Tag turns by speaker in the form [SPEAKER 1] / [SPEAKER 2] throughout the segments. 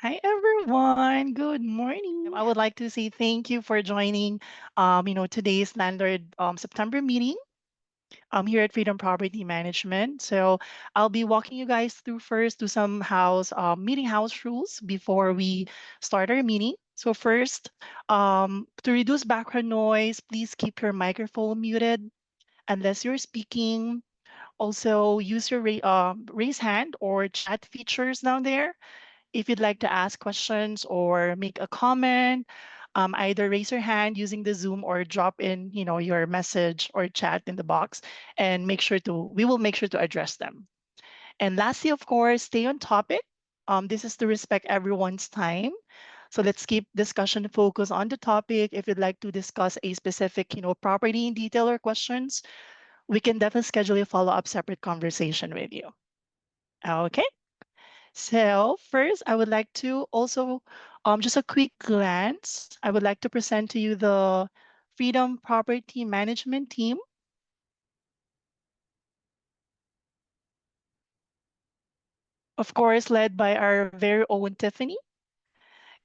[SPEAKER 1] Hi everyone. Good morning. I would like to say thank you for joining today's Landlord September meeting here at Freedom Property Management. So I'll be walking you guys through first to some meeting house rules before we start our meeting. So first, to reduce background noise, please keep your microphone muted unless you're speaking. Also, use your raise hand or chat features down there if you'd like to ask questions or make a comment. Either raise your hand using the Zoom or drop in, your message or chat in the box, and we will make sure to address them. And lastly, of course, stay on topic. This is to respect everyone's time. So let's keep discussion focused on the topic. If you'd like to discuss a specific, property in detail or questions, we can definitely schedule a follow-up separate conversation with you. Okay. So first, I would like to also, just a quick glance, I would like to present to you the Freedom Property Management team. Of course, led by our very own Tiffany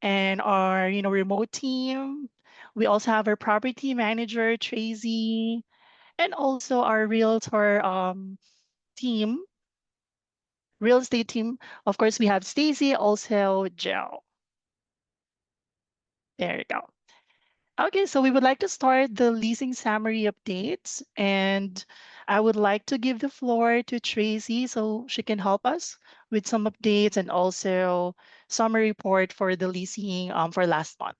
[SPEAKER 1] and our, remote team. We also have our property manager, Tracy, and also our realtor team, real estate team. Of course, we have Stacy, also Jill. There you go. Okay, so we would like to start the leasing summary updates, and I would like to give the floor to Tracy so she can help us with some updates and also summary report for the leasing for last month.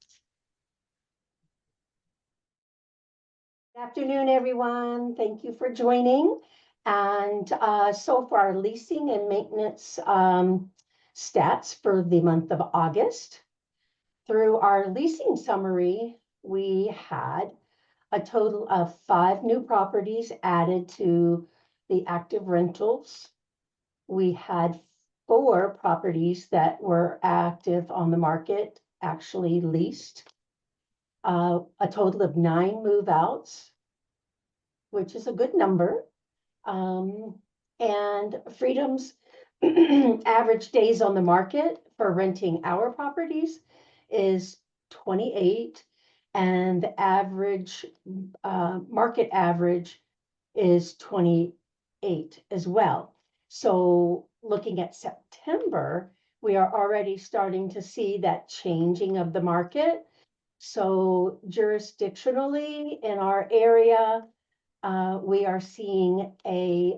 [SPEAKER 2] Good afternoon, everyone. Thank you for joining. And so for our leasing and maintenance stats for the month of August, through our leasing summary, we had a total of 5 new properties added to the active rentals. We had 4 properties that were active on the market, actually leased. A total of 9 move-outs, which is a good number. And Freedom's average days on the market for renting our properties is 28, and the average market average is 28 as well. So looking at September, we are already starting to see that changing of the market. So jurisdictionally in our area, we are seeing a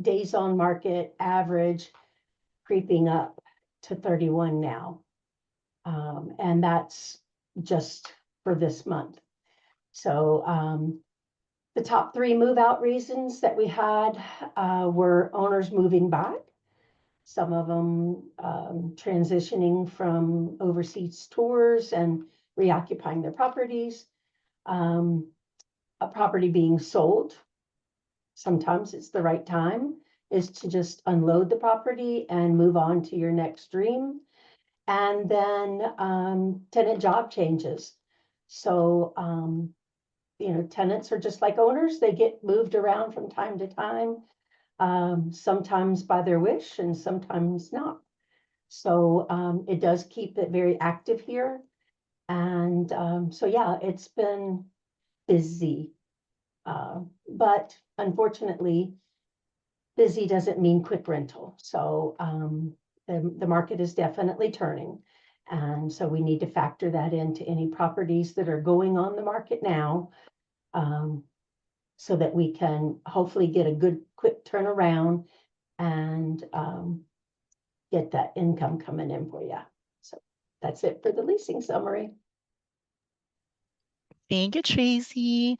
[SPEAKER 2] days on market average creeping up to 31 now. And that's just for this month. So the top 3 move out reasons that we had were owners moving back, some of them transitioning from overseas tours and reoccupying their properties, a property being sold. Sometimes it's the right time is to just unload the property and move on to your next dream. And then tenant job changes. So, tenants are just like owners. They get moved around from time to time, sometimes by their wish and sometimes not. So it does keep it very active here. And so, yeah, it's been busy. But unfortunately, busy doesn't mean quick rental. So the market is definitely turning. And so we need to factor that into any properties that are going on the market now, so that we can hopefully get a good quick turnaround and get that income coming in for you. So that's it for the leasing summary.
[SPEAKER 1] Thank you, Tracy.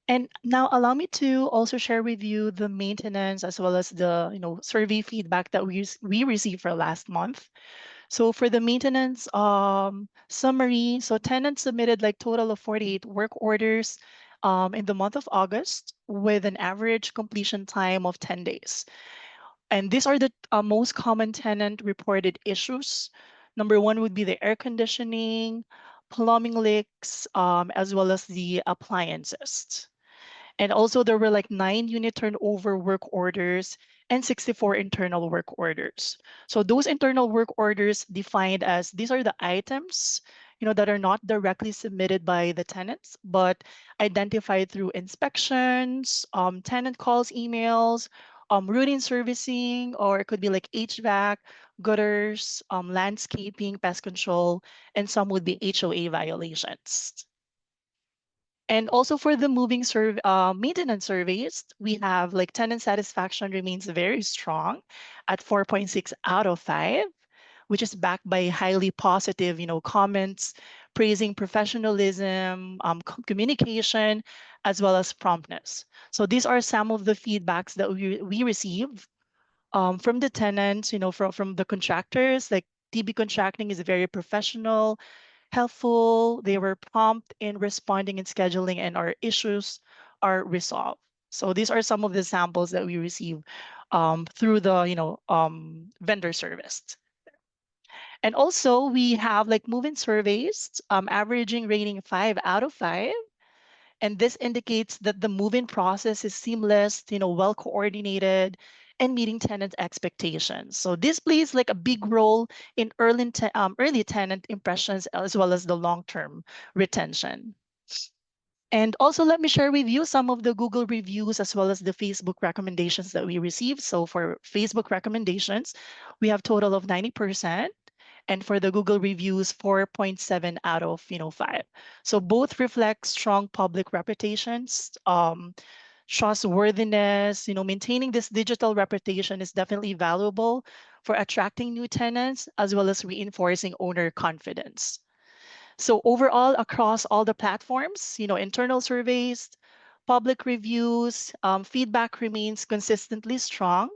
[SPEAKER 1] And now allow me to also share with you the maintenance as well as the survey feedback that we received for last month. So for the maintenance summary, so tenants submitted like total of 48 work orders in the month of August with an average completion time of 10 days. And these are the most common tenant reported issues. Number one would be the air conditioning, plumbing leaks, as well as the appliances. And also there were like 9 unit turnover work orders and 64 internal work orders. So those internal work orders defined as these are the items, that are not directly submitted by the tenants, but identified through inspections, tenant calls, emails, routine servicing, or it could be like HVAC, gutters, landscaping, pest control, and some would be HOA violations. And also for the maintenance surveys, we have like tenant satisfaction remains very strong at 4.6 out of 5, which is backed by highly positive, comments praising professionalism, communication, as well as promptness. So these are some of the feedbacks that we receive from the tenants, from the contractors. Like TB Contracting is very professional, helpful. They were prompt in responding and scheduling, and our issues are resolved. So these are some of the samples that we receive through the vendor service. And also we have like move-in surveys, averaging rating 5 out of 5. And this indicates that the move-in process is seamless, well coordinated, and meeting tenant expectations. So this plays like a big role in early tenant impressions as well as the long-term retention. And also let me share with you some of the Google reviews as well as the Facebook recommendations that we received. So for Facebook recommendations, we have total of 90%. And for the Google reviews, 4.7 out of 5. So both reflect strong public reputations, trustworthiness. Maintaining this digital reputation is definitely valuable for attracting new tenants as well as reinforcing owner confidence. So overall, across all the platforms, internal surveys, public reviews, feedback remains consistently strong.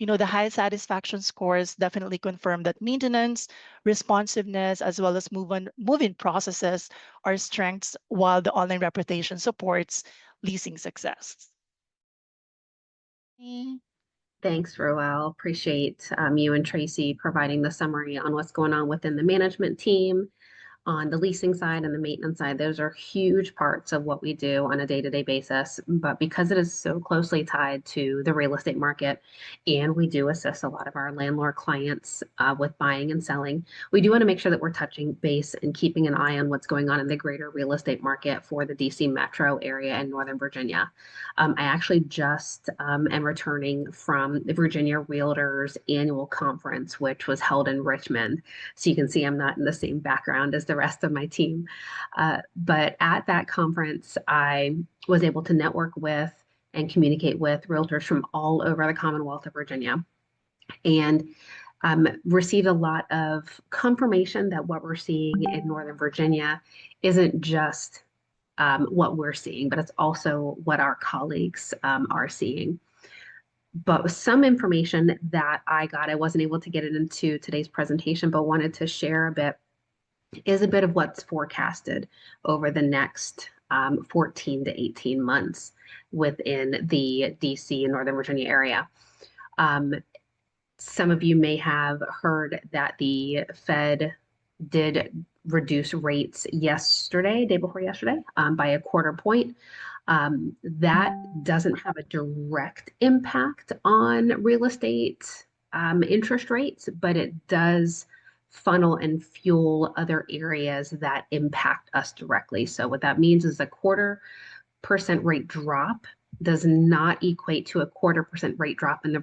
[SPEAKER 1] The high satisfaction scores definitely confirm that maintenance, responsiveness, as well as move-in processes are strengths, while the online reputation supports leasing success. Mm.
[SPEAKER 3] Thanks, Roel. Appreciate you and Tracy providing the summary on what's going on within the management team, on the leasing side and the maintenance side. Those are huge parts of what we do on a day-to-day basis. But because it is so closely tied to the real estate market, and we do assist a lot of our landlord clients with buying and selling, we do want to make sure that we're touching base and keeping an eye on what's going on in the greater real estate market for the DC metro area and Northern Virginia. I actually just am returning from the Virginia Realtors annual conference, which was held in Richmond. So you can see I'm not in the same background as the rest of my team. But at that conference, I was able to network with and communicate with realtors from all over the Commonwealth of Virginia, and received a lot of confirmation that what we're seeing in Northern Virginia isn't just what we're seeing, but it's also what our colleagues are seeing. But some information that I got, I wasn't able to get it into today's presentation, but wanted to share a bit, is a bit of what's forecasted over the next 14 to 18 months within the DC and Northern Virginia area. Some of you may have heard that the Fed did reduce rates yesterday, day before yesterday, by a quarter point. That doesn't have a direct impact on real estate interest rates, but it does funnel and fuel other areas that impact us directly. So what that means is a 0.25% rate drop does not equate to a 0.25% rate drop in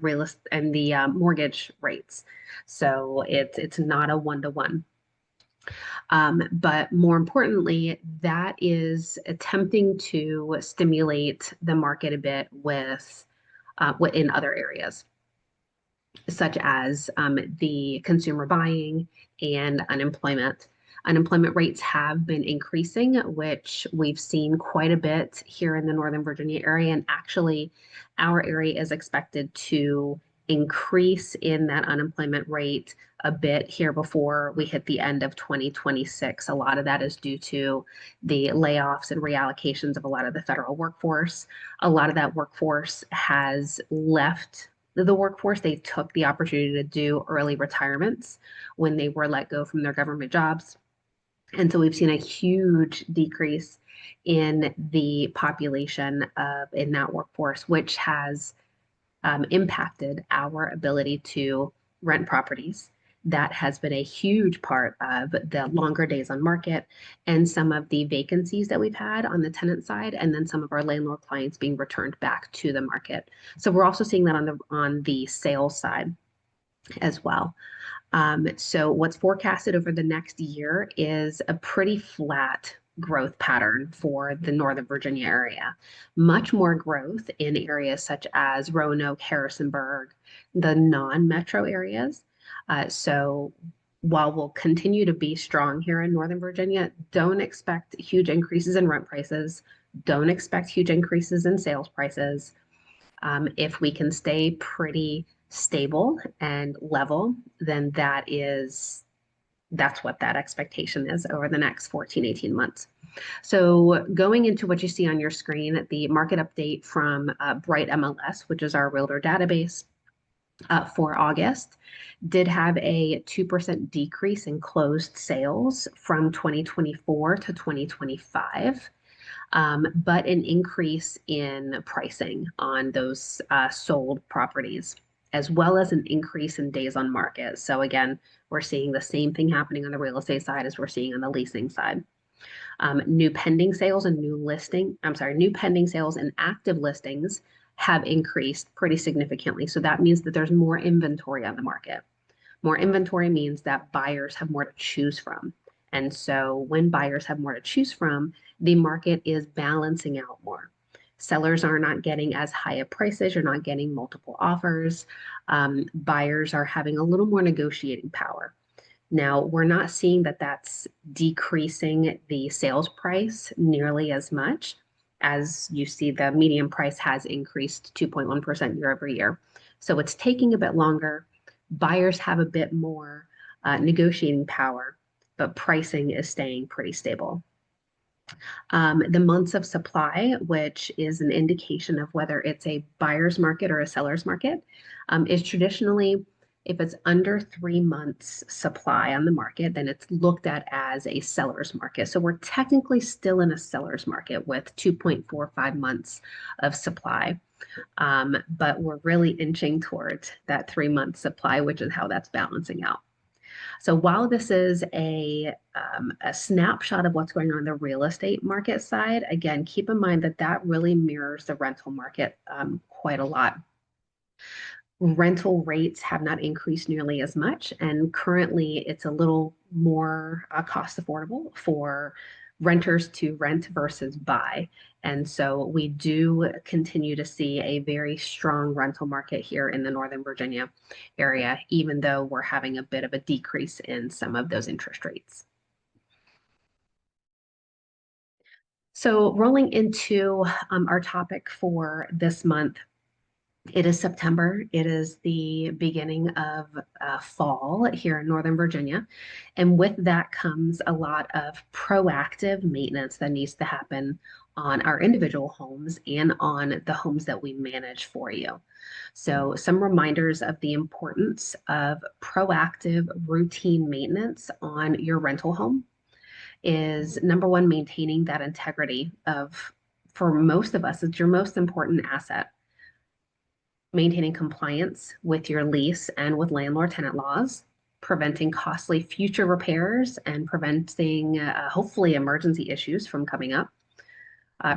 [SPEAKER 3] the mortgage rates. So it's not a one-to-one. But more importantly, that is attempting to stimulate the market a bit with in other areas, such as the consumer buying and unemployment. Unemployment rates have been increasing, which we've seen quite a bit here in the Northern Virginia area. And actually, our area is expected to increase in that unemployment rate a bit here before we hit the end of 2026. A lot of that is due to the layoffs and reallocations of a lot of the federal workforce. A lot of that workforce has left the workforce. They took the opportunity to do early retirements when they were let go from their government jobs. And so we've seen a huge decrease in the population in that workforce, which has impacted our ability to rent properties. That has been a huge part of the longer days on market and some of the vacancies that we've had on the tenant side, and then some of our landlord clients being returned back to the market. So we're also seeing that on the sales side as well. So what's forecasted over the next year is a pretty flat growth pattern for the Northern Virginia area. Much more growth in areas such as Roanoke, Harrisonburg, the non-metro areas. So while we'll continue to be strong here in Northern Virginia, don't expect huge increases in rent prices. Don't expect huge increases in sales prices. If we can stay pretty stable and level, then that's what that expectation is over the next 14, 18 months. So going into what you see on your screen, the market update from Bright MLS, which is our realtor database for August, did have a 2% decrease in closed sales from 2024 to 2025. But an increase in pricing on those sold properties, as well as an increase in days on market. So again, we're seeing the same thing happening on the real estate side as we're seeing on the leasing side. New pending sales and new pending sales and active listings have increased pretty significantly. So that means that there's more inventory on the market. More inventory means that buyers have more to choose from. And so when buyers have more to choose from, the market is balancing out more. Sellers are not getting as high of prices. You're not getting multiple offers. Buyers are having a little more negotiating power. Now, we're not seeing that that's decreasing the sales price nearly as much. As you see, the median price has increased 2.1% year over year. So it's taking a bit longer. Buyers have a bit more negotiating power, but pricing is staying pretty stable. The months of supply, which is an indication of whether it's a buyer's market or a seller's market, is traditionally, if it's under 3 months supply on the market, then it's looked at as a seller's market. So we're technically still in a seller's market with 2.45 months of supply. But we're really inching towards that 3 month supply, which is how that's balancing out. So while this is a snapshot of what's going on in the real estate market side, again, keep in mind that that really mirrors the rental market quite a lot. Rental rates have not increased nearly as much, and currently it's a little more cost affordable for renters to rent versus buy. And so we do continue to see a very strong rental market here in the Northern Virginia area, even though we're having a bit of a decrease in some of those interest rates. So rolling into our topic for this month, it is September. It is the beginning of fall here in Northern Virginia. And with that comes a lot of proactive maintenance that needs to happen on our individual homes and on the homes that we manage for you. So some reminders of the importance of proactive routine maintenance on your rental home is number one, maintaining that integrity of, for most of us, it's your most important asset. Maintaining compliance with your lease and with landlord tenant laws, preventing costly future repairs and preventing hopefully emergency issues from coming up,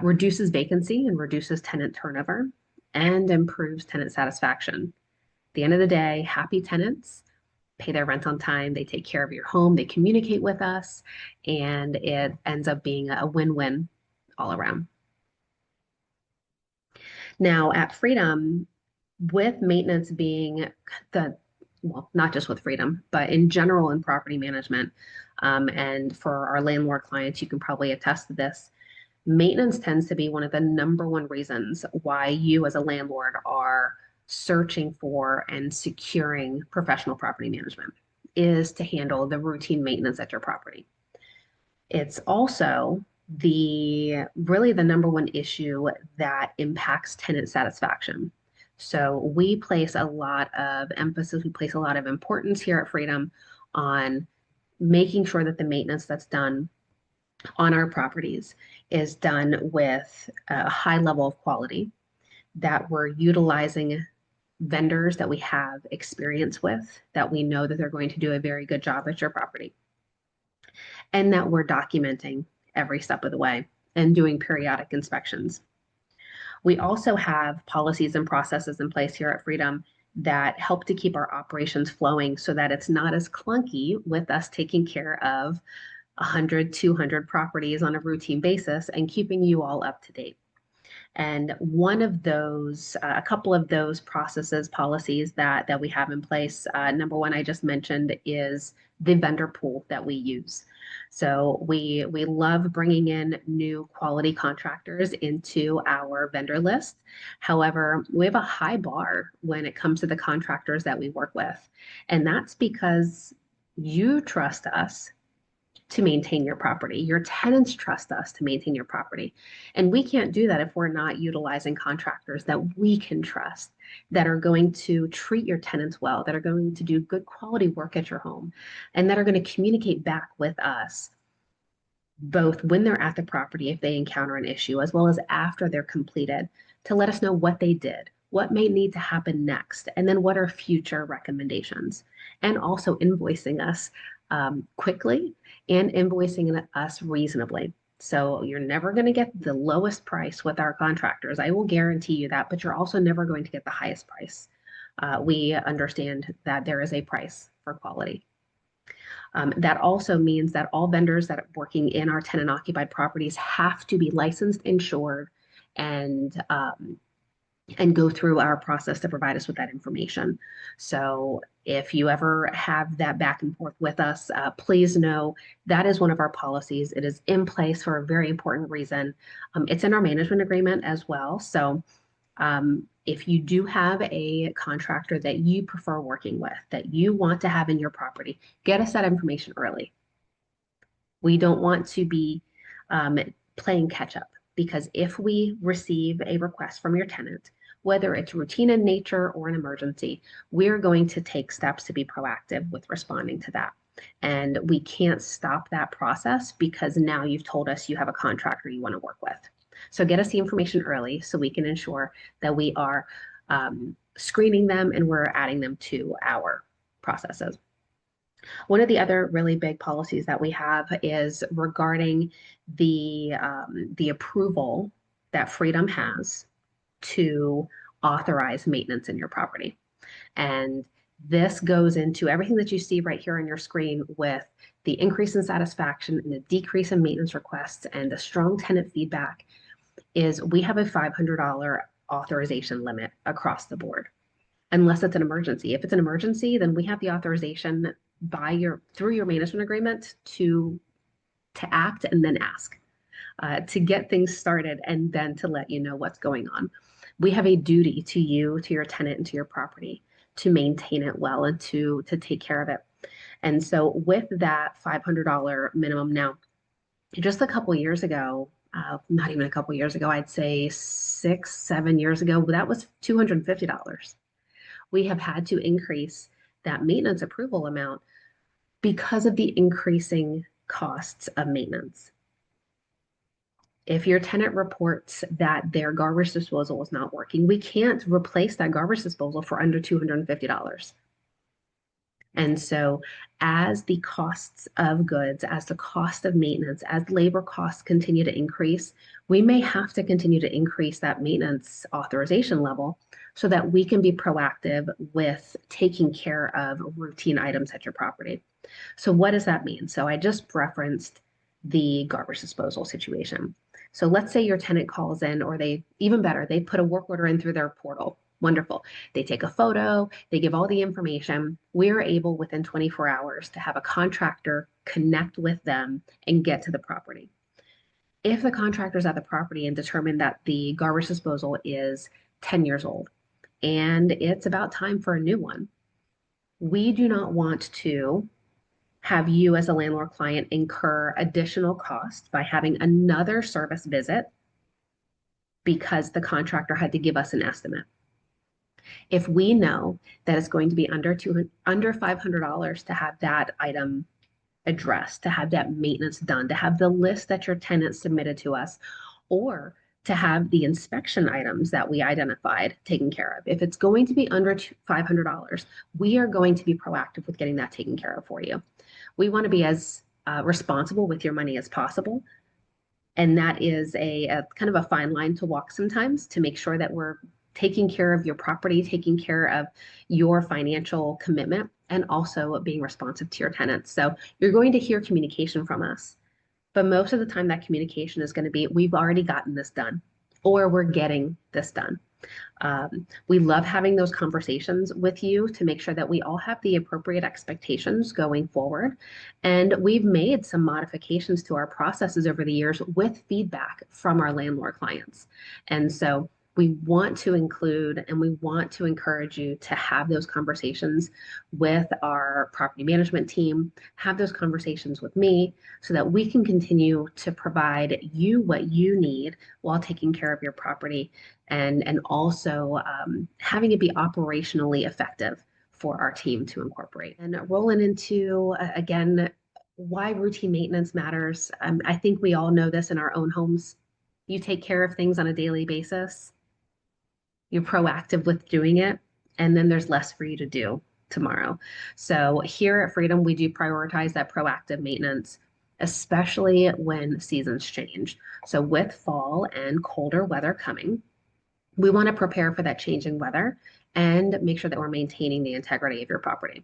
[SPEAKER 3] reduces vacancy and reduces tenant turnover, and improves tenant satisfaction. At the end of the day, happy tenants pay their rent on time, they take care of your home, they communicate with us, and it ends up being a win-win all around. Now at Freedom, with maintenance being well, not just with Freedom, but in general in property management, and for our landlord clients, you can probably attest to this. Maintenance tends to be one of the number one reasons why you as a landlord are searching for and securing professional property management, is to handle the routine maintenance at your property. It's also really the number one issue that impacts tenant satisfaction. So we place a lot of emphasis, we place a lot of importance here at Freedom on making sure that the maintenance that's done on our properties is done with a high level of quality, that we're utilizing vendors that we have experience with, that we know that they're going to do a very good job at your property, and that we're documenting every step of the way and doing periodic inspections. We also have policies and processes in place here at Freedom that help to keep our operations flowing so that it's not as clunky with us taking care of 100, 200 properties on a routine basis and keeping you all up to date. And one of those, a couple of those processes, policies that we have in place, number one, I just mentioned, is the vendor pool that we use. So we love bringing in new quality contractors into our vendor list. However, we have a high bar when it comes to the contractors that we work with, and that's because you trust us to maintain your property. Your tenants trust us to maintain your property. And we can't do that if we're not utilizing contractors that we can trust, that are going to treat your tenants well, that are going to do good quality work at your home, and that are going to communicate back with us both when they're at the property if they encounter an issue, as well as after they're completed, to let us know what they did, what may need to happen next, and then what are future recommendations. And also invoicing us quickly and invoicing us reasonably. So you're never going to get the lowest price with our contractors. I will guarantee you that, but you're also never going to get the highest price. We understand that there is a price for quality. That also means that all vendors that are working in our tenant occupied properties have to be licensed, insured, and and go through our process to provide us with that information. So if you ever have that back and forth with us, please know that is one of our policies. It is in place for a very important reason. It's in our management agreement as well. So if you do have a contractor that you prefer working with, that you want to have in your property, get us that information early. We don't want to be playing catch up, because if we receive a request from your tenant, whether it's routine in nature or an emergency, we're going to take steps to be proactive with responding to that. And we can't stop that process because now you've told us you have a contractor you want to work with. So get us the information early so we can ensure that we are screening them and we're adding them to our processes. One of the other really big policies that we have is regarding the approval that Freedom has to authorize maintenance in your property. And this goes into everything that you see right here on your screen, with the increase in satisfaction and the decrease in maintenance requests and the strong tenant feedback. Is we have a $500 authorization limit across the board, unless it's an emergency. If it's an emergency, then we have the authorization through your management agreement to act and then ask, to get things started, and then to let you know what's going on. We have a duty to you, to your tenant, and to your property to maintain it well and to take care of it. And so with that $500 minimum now, just a couple years ago, not even a couple years ago, I'd say 6, 7 years ago, that was $250. We have had to increase that maintenance approval amount because of the increasing costs of maintenance. If your tenant reports that their garbage disposal is not working, we can't replace that garbage disposal for under $250. And so as the costs of goods, as the cost of maintenance, as labor costs continue to increase, we may have to continue to increase that maintenance authorization level so that we can be proactive with taking care of routine items at your property. So what does that mean? So I just referenced the garbage disposal situation. So let's say your tenant calls in, or even better, they put a work order in through their portal. Wonderful. They take a photo, they give all the information. We're able within 24 hours to have a contractor connect with them and get to the property. If the contractor's at the property and determine that the garbage disposal is 10 years old and it's about time for a new one, we do not want to have you as a landlord client incur additional costs by having another service visit because the contractor had to give us an estimate. If we know that it's going to be under $500 to have that item addressed, to have that maintenance done, to have the list that your tenant submitted to us, or to have the inspection items that we identified taken care of. If it's going to be under $500, we are going to be proactive with getting that taken care of for you. We want to be as responsible with your money as possible. And that is a kind of a fine line to walk sometimes to make sure that we're taking care of your property, taking care of your financial commitment, and also being responsive to your tenants. So you're going to hear communication from us. But most of the time, that communication is going to be, we've already gotten this done, or we're getting this done. We love having those conversations with you to make sure that we all have the appropriate expectations going forward. And we've made some modifications to our processes over the years with feedback from our landlord clients. And so we want to include and we want to encourage you to have those conversations with our property management team, have those conversations with me so that we can continue to provide you what you need while taking care of your property and also having it be operationally effective for our team to incorporate. And rolling into, again, why routine maintenance matters. I think we all know this in our own homes. You take care of things on a daily basis, you're proactive with doing it, and then there's less for you to do tomorrow. So here at Freedom, we do prioritize that proactive maintenance, especially when seasons change. So with fall and colder weather coming, we want to prepare for that changing weather and make sure that we're maintaining the integrity of your property.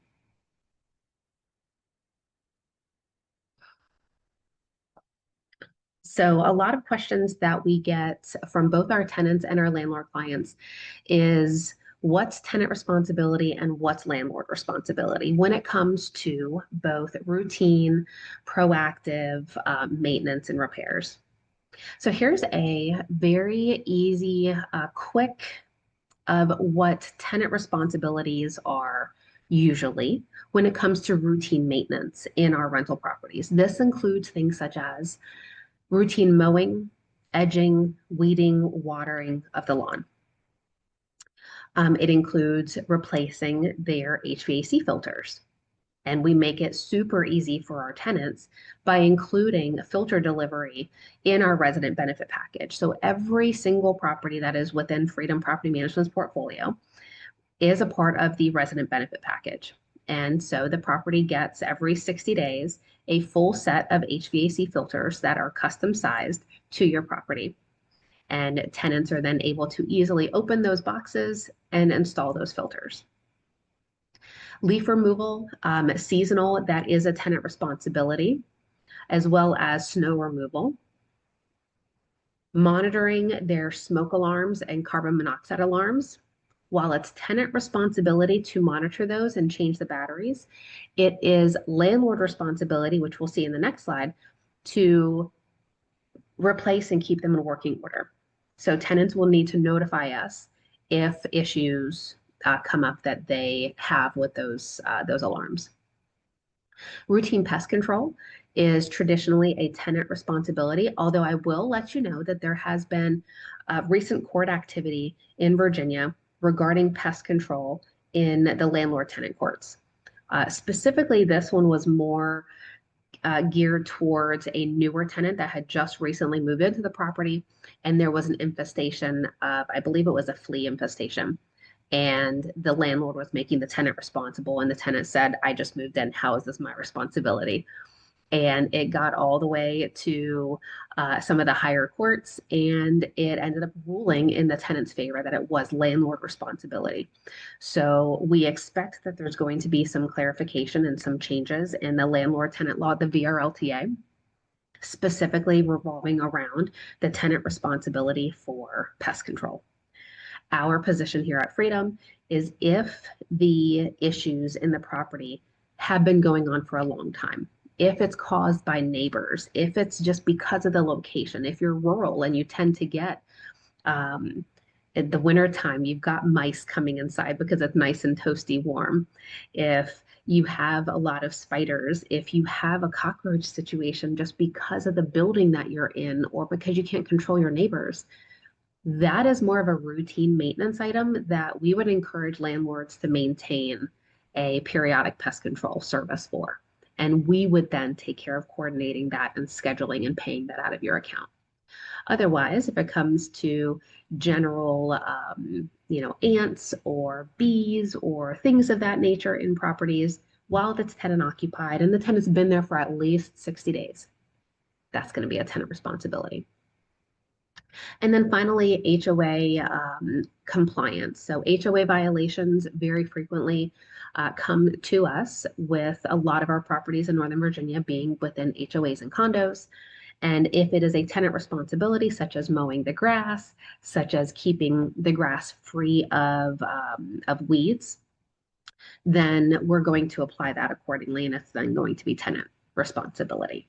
[SPEAKER 3] So a lot of questions that we get from both our tenants and our landlord clients is what's tenant responsibility and what's landlord responsibility when it comes to both routine, proactive maintenance and repairs. So here's a very easy, quick of what tenant responsibilities are usually when it comes to routine maintenance in our rental properties. This includes things such as routine mowing, edging, weeding, watering of the lawn. It includes replacing their HVAC filters. And we make it super easy for our tenants by including filter delivery in our resident benefit package. So every single property that is within Freedom Property Management's portfolio is a part of the resident benefit package. And so the property gets every 60 days a full set of HVAC filters that are custom sized to your property. And tenants are then able to easily open those boxes and install those filters. Leaf removal, seasonal, that is a tenant responsibility, as well as snow removal. Monitoring their smoke alarms and carbon monoxide alarms. While it's tenant responsibility to monitor those and change the batteries, it is landlord responsibility, which we'll see in the next slide, to replace and keep them in working order. So tenants will need to notify us if issues come up that they have with those alarms. Routine pest control is traditionally a tenant responsibility, although I will let you know that there has been recent court activity in Virginia regarding pest control in the landlord tenant courts. Specifically, this one was more geared towards a newer tenant that had just recently moved into the property, and there was an infestation of, I believe it was a flea infestation. And the landlord was making the tenant responsible, and the tenant said, I just moved in. How is this my responsibility? And it got all the way to some of the higher courts, and it ended up ruling in the tenant's favor that it was landlord responsibility. So we expect that there's going to be some clarification and some changes in the landlord tenant law, the VRLTA, specifically revolving around the tenant responsibility for pest control. Our position here at Freedom is if the issues in the property have been going on for a long time, if it's caused by neighbors, if it's just because of the location, if you're rural and you tend to get in the winter time, you've got mice coming inside because it's nice and toasty warm. If you have a lot of spiders, if you have a cockroach situation just because of the building that you're in or because you can't control your neighbors, that is more of a routine maintenance item that we would encourage landlords to maintain a periodic pest control service for. And we would then take care of coordinating that and scheduling and paying that out of your account. Otherwise, if it comes to general, ants or bees or things of that nature in properties, while it's tenant occupied and the tenant's been there for at least 60 days, that's going to be a tenant responsibility. And then finally, HOA compliance. So HOA violations very frequently come to us, with a lot of our properties in Northern Virginia being within HOAs and condos. And if it is a tenant responsibility, such as mowing the grass, such as keeping the grass free of weeds, then we're going to apply that accordingly, and it's then going to be tenant responsibility.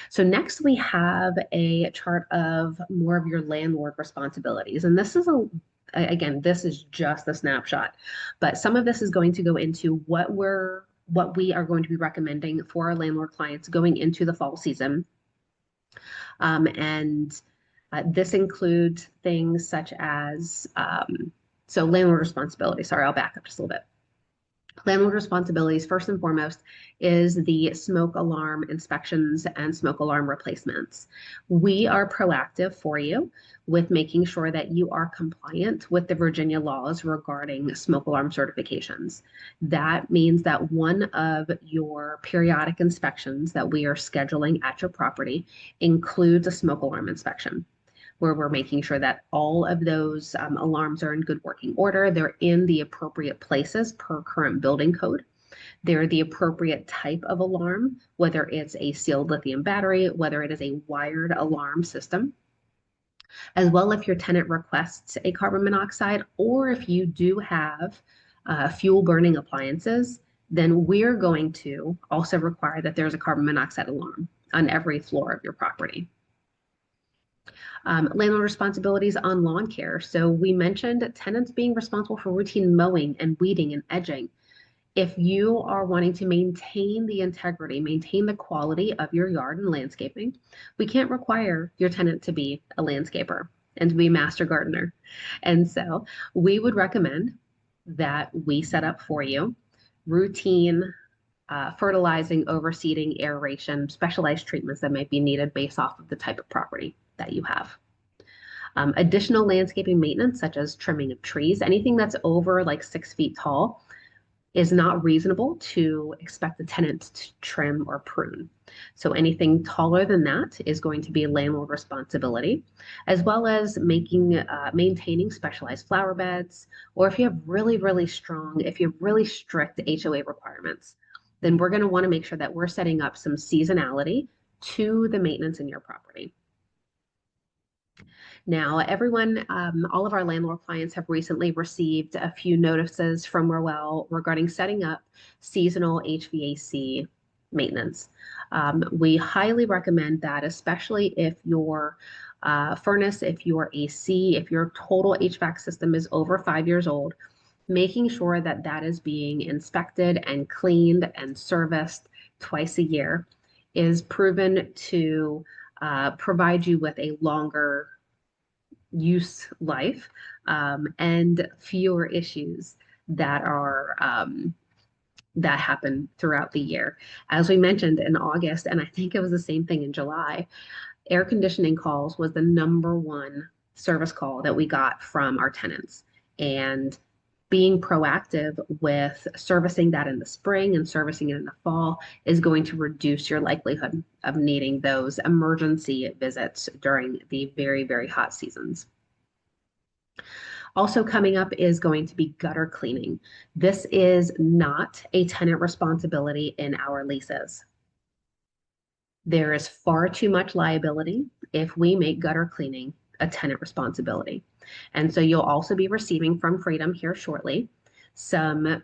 [SPEAKER 3] So next we have a chart of more of your landlord responsibilities. And this is again, this is just a snapshot, but some of this is going to go into what we are going to be recommending for our landlord clients going into the fall season. And this includes things such as, so landlord responsibility. Sorry, I'll back up just a little bit. Landlord responsibilities, first and foremost, is the smoke alarm inspections and smoke alarm replacements. We are proactive for you with making sure that you are compliant with the Virginia laws regarding smoke alarm certifications. That means that one of your periodic inspections that we are scheduling at your property includes a smoke alarm inspection, where we're making sure that all of those alarms are in good working order. They're in the appropriate places per current building code. They're the appropriate type of alarm, whether it's a sealed lithium battery, whether it is a wired alarm system. As well, if your tenant requests a carbon monoxide, or if you do have fuel burning appliances, then we're going to also require that there's a carbon monoxide alarm on every floor of your property. Landlord responsibilities on lawn care. So we mentioned tenants being responsible for routine mowing and weeding and edging. If you are wanting to maintain the integrity, maintain the quality of your yard and landscaping, we can't require your tenant to be a landscaper and to be a master gardener. And so we would recommend that we set up for you routine fertilizing, overseeding, aeration, specialized treatments that might be needed based off of the type of property that you have. Additional landscaping maintenance, such as trimming of trees, anything that's over like 6 feet tall, is not reasonable to expect the tenant to trim or prune. So anything taller than that is going to be a landlord responsibility, as well as maintaining specialized flower beds, or if you have really strict HOA requirements, then we're going to want to make sure that we're setting up some seasonality to the maintenance in your property. Now, everyone, all of our landlord clients have recently received a few notices from Rowell regarding setting up seasonal HVAC maintenance. We highly recommend that, especially if your furnace, if your AC, if your total HVAC system is over 5 years old, making sure that that is being inspected and cleaned and serviced twice a year is proven to provide you with a longer use life and fewer issues that are that happen throughout the year. As we mentioned in August, and I think it was the same thing in July, air conditioning calls was the #1 service call that we got from our tenants. And being proactive with servicing that in the spring and servicing it in the fall is going to reduce your likelihood of needing those emergency visits during the very hot seasons. Also coming up is going to be gutter cleaning. This is not a tenant responsibility in our leases. There is far too much liability if we make gutter cleaning a tenant responsibility. And so you'll also be receiving from Freedom here shortly some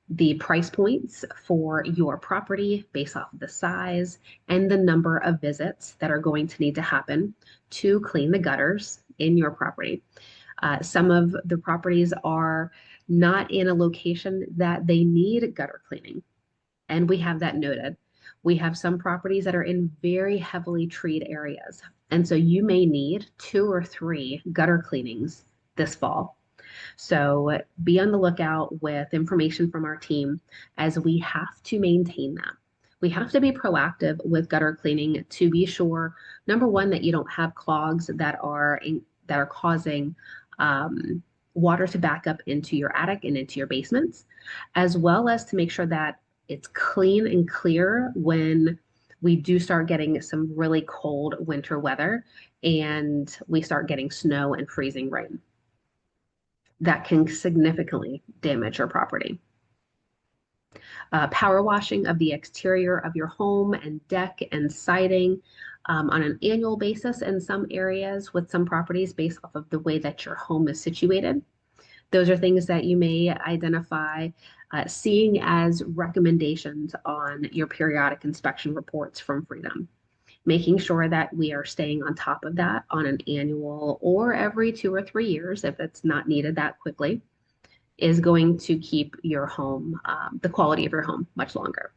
[SPEAKER 3] the price points for your property based off of the size and the number of visits that are going to need to happen to clean the gutters in your property. Some of the properties are not in a location that they need gutter cleaning, and we have that noted. We have some properties that are in very heavily treed areas, and so you may need 2 or 3 gutter cleanings this fall. So be on the lookout with information from our team, as we have to maintain that. We have to be proactive with gutter cleaning to be sure, number one, that you don't have clogs that are causing water to back up into your attic and into your basements, as well as to make sure that it's clean and clear when we do start getting some really cold winter weather and we start getting snow and freezing rain. That can significantly damage your property. Power washing of the exterior of your home and deck and siding on an annual basis in some areas with some properties based off of the way that your home is situated. Those are things that you may identify seeing as recommendations on your periodic inspection reports from Freedom. Making sure that we are staying on top of that on an annual or every 2 or 3 years if it's not needed that quickly is going to keep your home, the quality of your home much longer.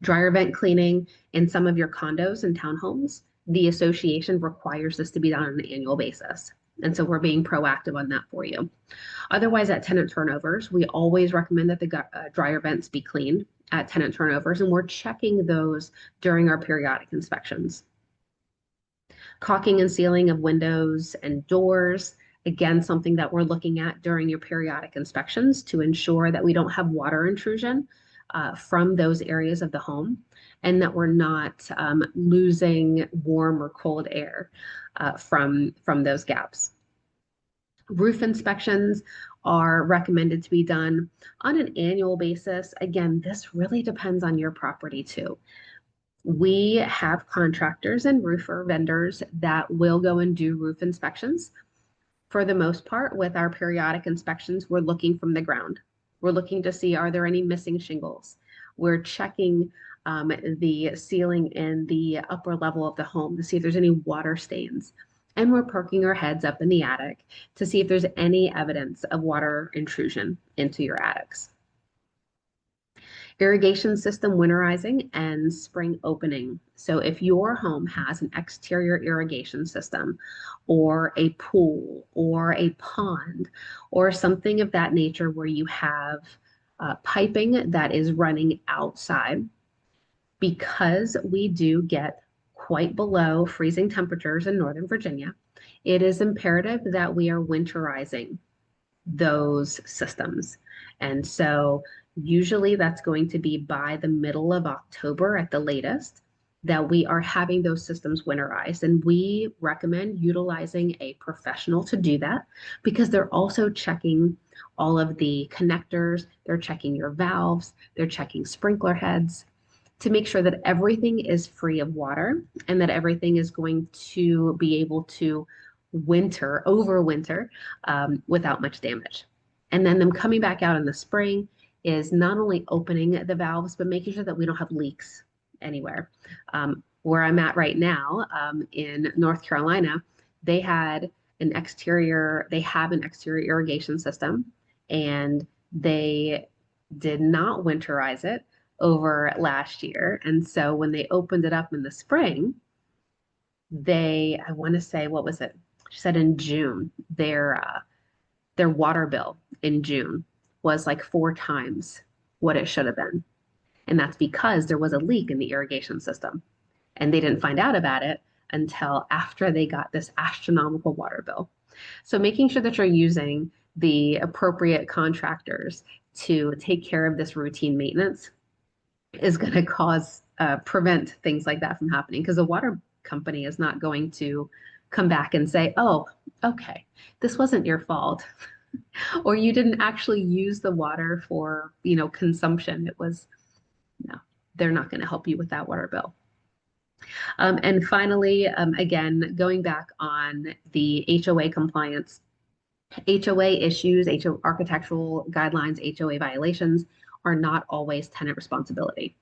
[SPEAKER 3] Dryer vent cleaning in some of your condos and townhomes, the association requires this to be done on an annual basis. And so we're being proactive on that for you. Otherwise, at tenant turnovers, we always recommend that the dryer vents be cleaned at tenant turnovers, and we're checking those during our periodic inspections. Caulking and sealing of windows and doors, again, something that we're looking at during your periodic inspections to ensure that we don't have water intrusion from those areas of the home and that we're not losing warm or cold air from those gaps. Roof inspections are recommended to be done on an annual basis. Again, this really depends on your property too. We have contractors and roofer vendors that will go and do roof inspections. For the most part, with our periodic inspections, we're looking from the ground. We're looking to see, are there any missing shingles? We're checking the ceiling in the upper level of the home to see if there's any water stains. And we're poking our heads up in the attic to see if there's any evidence of water intrusion into your attics. Irrigation system winterizing and spring opening. So if your home has an exterior irrigation system or a pool or a pond or something of that nature where you have piping that is running outside, because we do get quite below freezing temperatures in Northern Virginia, it is imperative that we are winterizing those systems. And so usually that's going to be by the middle of October at the latest that we are having those systems winterized. And we recommend utilizing a professional to do that because they're also checking all of the connectors, they're checking your valves, they're checking sprinkler heads to make sure that everything is free of water and that everything is going to be able to overwinter without much damage. And then them coming back out in the spring is not only opening the valves, but making sure that we don't have leaks anywhere. Where I'm at right now in North Carolina, they have an exterior irrigation system, and they did not winterize it over last year. And so when they opened it up in the spring, I want to say, what was it? She said in June, their water bill in June was like 4 times what it should have been. And that's because there was a leak in the irrigation system. And they didn't find out about it until after they got this astronomical water bill. So making sure that you're using the appropriate contractors to take care of this routine maintenance is going to prevent things like that from happening, because the water company is not going to come back and say, oh, okay, this wasn't your fault. Or you didn't actually use the water for, consumption. No, they're not going to help you with that water bill. And finally, again, going back on the HOA compliance, HOA issues, architectural guidelines, HOA violations are not always tenant responsibility.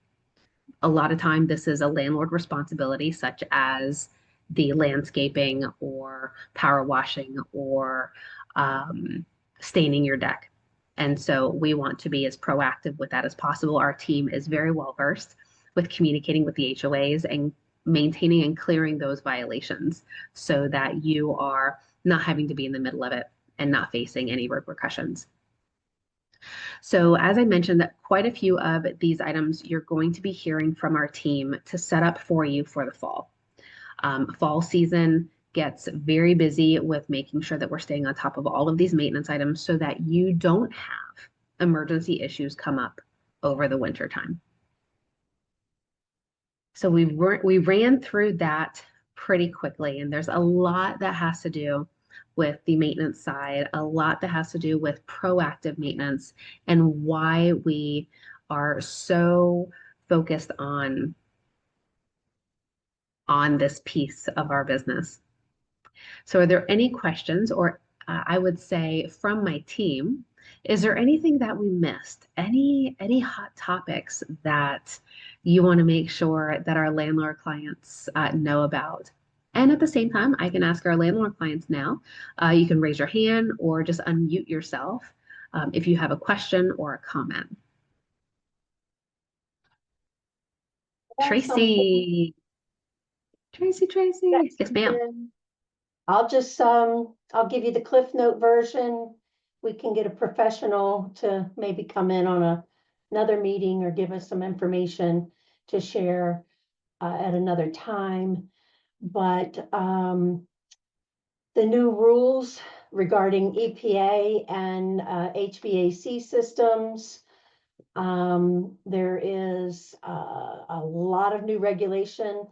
[SPEAKER 3] A lot of time, this is a landlord responsibility, such as the landscaping or power washing or staining your deck. And so we want to be as proactive with that as possible. Our team is very well versed with communicating with the HOAs and maintaining and clearing those violations so that you are not having to be in the middle of it and not facing any repercussions. So as I mentioned, quite a few of these items you're going to be hearing from our team to set up for you for the fall. Fall season gets very busy with making sure that we're staying on top of all of these maintenance items so that you don't have emergency issues come up over the winter time. So we ran through that pretty quickly, and there's a lot that has to do with the maintenance side, a lot that has to do with proactive maintenance and why we are so focused on this piece of our business. So are there any questions, or I would say from my team, is there anything that we missed? Any hot topics that you want to make sure that our landlord clients know about? And at the same time, I can ask our landlord clients now. You can raise your hand or just unmute yourself if you have a question or a comment.
[SPEAKER 2] I have something
[SPEAKER 3] Tracy, Tracy.
[SPEAKER 2] that's
[SPEAKER 3] Yes, ma'am.
[SPEAKER 2] I'll give you the Cliff Note version. We can get a professional to maybe come in on another meeting or give us some information to share at another time. But the new rules regarding EPA and HVAC systems, there is a lot of new regulation.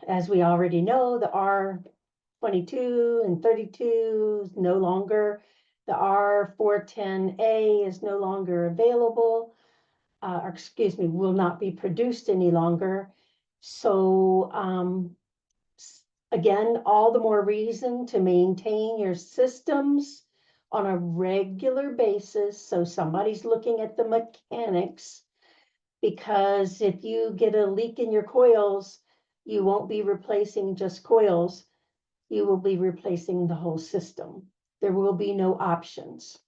[SPEAKER 2] As we already know, the R22 and 32 is no longer, the R410A is no longer available, or excuse me, will not be produced any longer. So again, all the more reason to maintain your systems on a regular basis. So somebody's looking at the mechanics, because if you get a leak in your coils, you won't be replacing just coils. You will be replacing the whole system. There will be no options.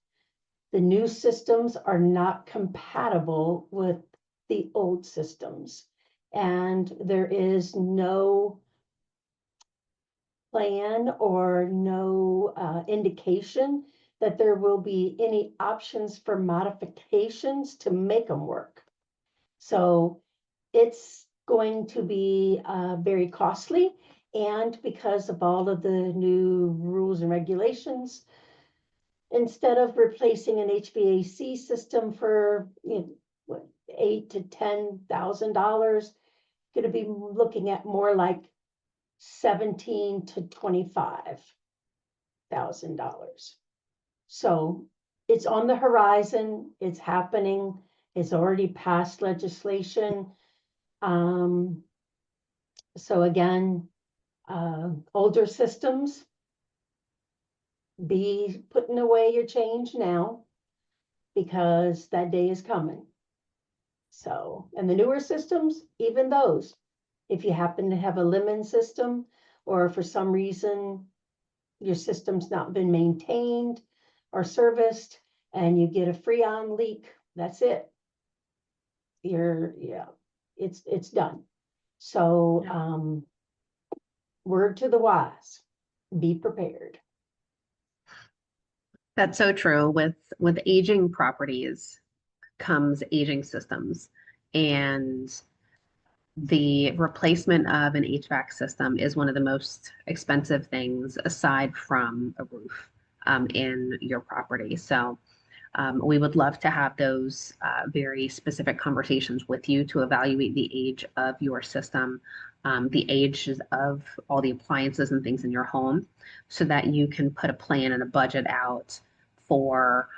[SPEAKER 2] The new systems are not compatible with the old systems, and there is no plan or no indication that there will be any options for modifications to make them work. So it's going to be very costly. And because of all of the new rules and regulations, instead of replacing an HVAC system for what, $8,000 to $10,000, going to be looking at more like $17,000 to $25,000. So it's on the horizon. It's happening. It's already passed legislation. So again, older systems, be putting away your change now, because that day is coming. So, and the newer systems, even those, if you happen to have a lemon system, or for some reason your system's not been maintained or serviced, and you get a freon leak, that's it. It's done. So, word to the wise, be prepared.
[SPEAKER 3] That's so true. With aging properties comes aging systems, and the replacement of an HVAC system is one of the most expensive things aside from a roof in your property. So we would love to have those very specific conversations with you to evaluate the age of your system, the ages of all the appliances and things in your home, so that you can put a plan and a budget out for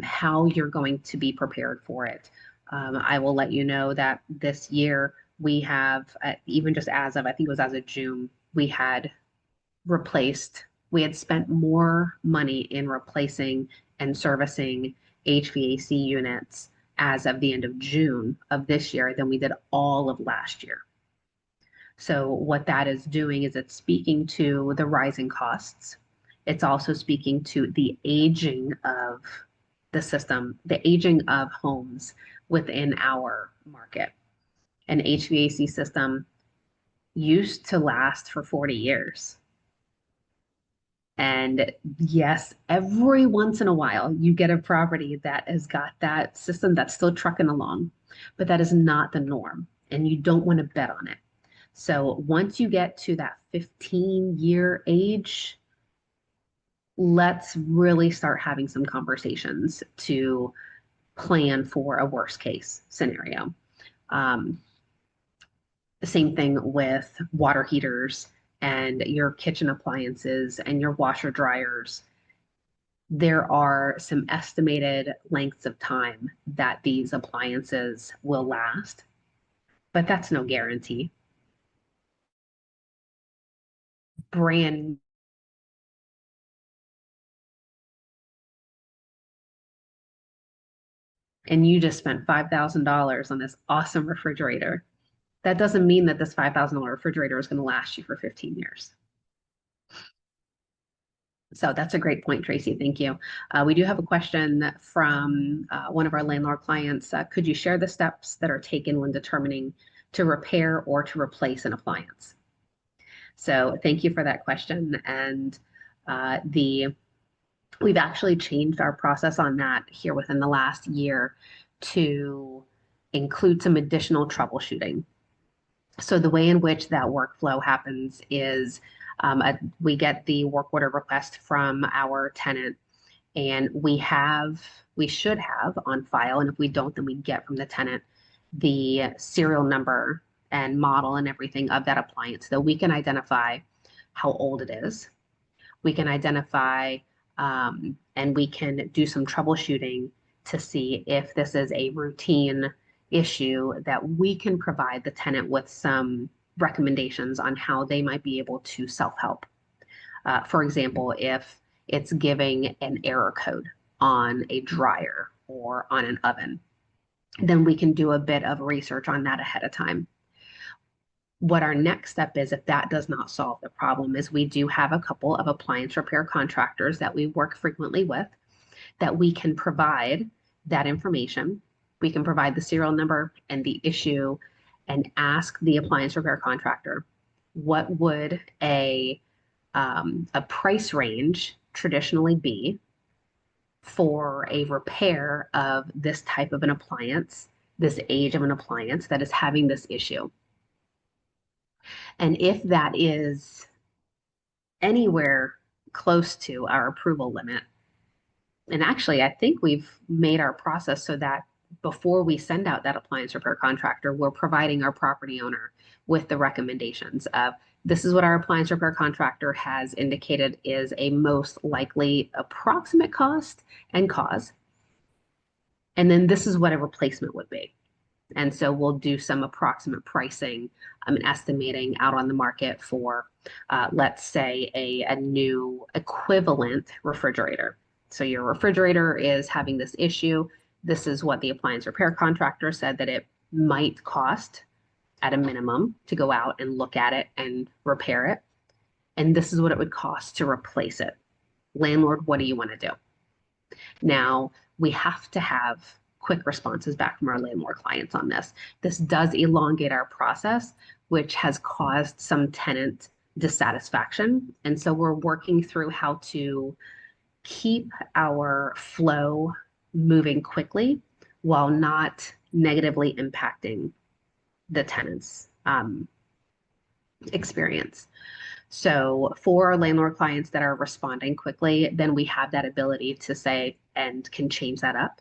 [SPEAKER 3] how you're going to be prepared for it. I will let you know that this year we have, even just as of, I think it was as of June, we had spent more money in replacing and servicing HVAC units as of the end of June of this year than we did all of last year. So what that is doing is it's speaking to the rising costs. It's also speaking to the aging of the system, the aging of homes within our market. An HVAC system used to last for 40 years. And yes, every once in a while, you get a property that has got that system that's still trucking along, but that is not the norm. And you don't want to bet on it. So once you get to that 15-year age, let's really start having some conversations to plan for a worst case scenario. Um, the same thing with water heaters and your kitchen appliances and your washer dryers. There are some estimated lengths of time that these appliances will last, but that's no guarantee. Brand and you just spent $5,000 on this awesome refrigerator. That doesn't mean that this $5,000 refrigerator is going to last you for 15 years. So that's a great point, Tracy. Thank you. We do have a question from one of our landlord clients. Could you share the steps that are taken when determining to repair or to replace an appliance? So thank you for that question. And we've actually changed our process on that here within the last year to include some additional troubleshooting. So the way in which that workflow happens is we get the work order request from our tenant, and we should have on file, and if we don't, then we get from the tenant the serial number and model and everything of that appliance, so we can identify how old it is. We can identify and we can do some troubleshooting to see if this is a routine issue that we can provide the tenant with some recommendations on how they might be able to self-help. For example, if it's giving an error code on a dryer or on an oven, then we can do a bit of research on that ahead of time. What our next step is, if that does not solve the problem, is we do have a couple of appliance repair contractors that we work frequently with that we can provide that information. We can provide the serial number and the issue and ask the appliance repair contractor, what would a price range traditionally be for a repair of this type of an appliance, this age of an appliance that is having this issue? And if that is anywhere close to our approval limit, and actually, I think we've made our process so that before we send out that appliance repair contractor, we're providing our property owner with the recommendations of this is what our appliance repair contractor has indicated is a most likely approximate cost and cause. And then this is what a replacement would be. And so we'll do some approximate pricing and estimating out on the market for, let's say, a new equivalent refrigerator. So your refrigerator is having this issue. This is what the appliance repair contractor said that it might cost at a minimum to go out and look at it and repair it. And this is what it would cost to replace it. Landlord, what do you want to do? Now, we have to have quick responses back from our landlord clients on this. This does elongate our process, which has caused some tenant dissatisfaction. And so we're working through how to keep our flow moving quickly while not negatively impacting the tenant's experience. So for our landlord clients that are responding quickly, then we have that ability to say and can change that up.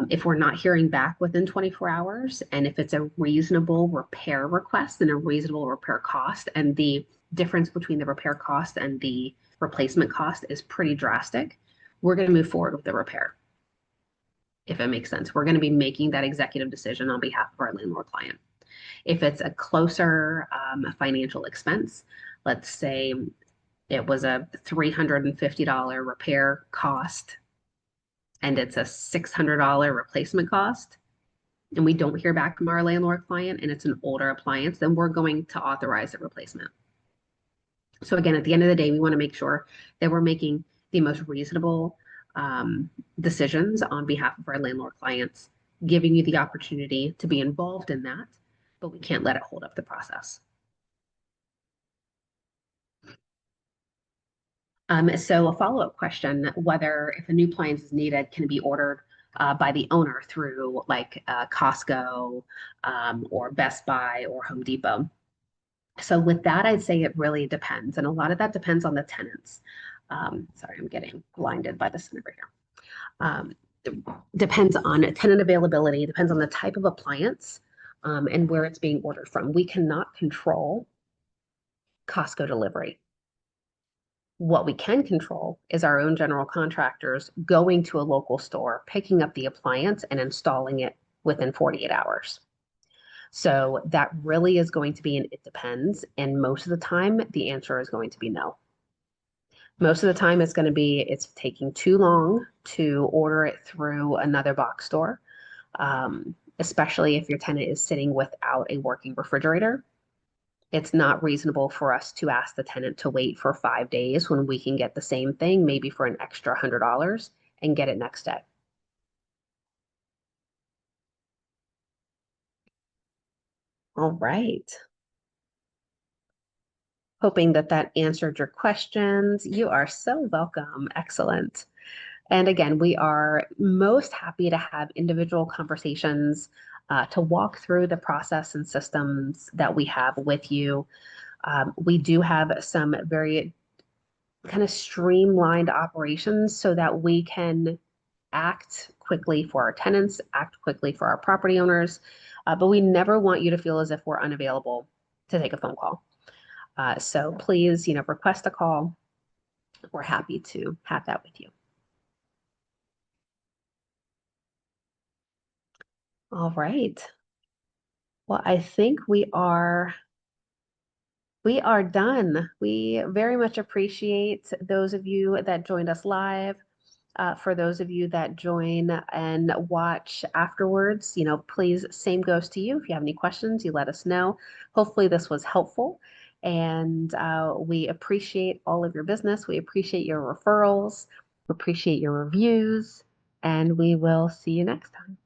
[SPEAKER 3] If we're not hearing back within 24 hours, and if it's a reasonable repair request and a reasonable repair cost, and the difference between the repair cost and the replacement cost is pretty drastic, we're going to move forward with the repair. If it makes sense, we're going to be making that executive decision on behalf of our landlord client. If it's a closer financial expense, let's say it was a $350 repair cost and it's a $600 replacement cost, and we don't hear back from our landlord client and it's an older appliance, then we're going to authorize a replacement. So again, at the end of the day, we want to make sure that we're making the most reasonable decisions on behalf of our landlord clients, giving you the opportunity to be involved in that, but we can't let it hold up the process. So a follow-up question, whether if a new appliance is needed, can it be ordered by the owner through like Costco or Best Buy or Home Depot? So with that, I'd say it really depends. And a lot of that depends on the tenants. Sorry, I'm getting blinded by the sun over here. Um, Depends on tenant availability, depends on the type of appliance and where it's being ordered from. We cannot control Costco delivery. What we can control is our own general contractors going to a local store, picking up the appliance and installing it within 48 hours. So that really is going to be an it depends. And most of the time, the answer is going to be no. Most of the time, it's going to be it's taking too long to order it through another box store, especially if your tenant is sitting without a working refrigerator. It's not reasonable for us to ask the tenant to wait for 5 days when we can get the same thing, maybe for an extra $100 and get it next day. All right. Hoping that that answered your questions. You are so welcome. Excellent. And again, we are most happy to have individual conversations to walk through the process and systems that we have with you. We do have some very kind of streamlined operations so that we can act quickly for our tenants, act quickly for our property owners, but we never want you to feel as if we're unavailable to take a phone call. So please, request a call. We're happy to have that with you. All right. Well, I think we are done. We very much appreciate those of you that joined us live. For those of you that join and watch afterwards, please, same goes to you. If you have any questions, you let us know. Hopefully this was helpful. And we appreciate all of your business. We appreciate your referrals. We appreciate your reviews. And we will see you next time.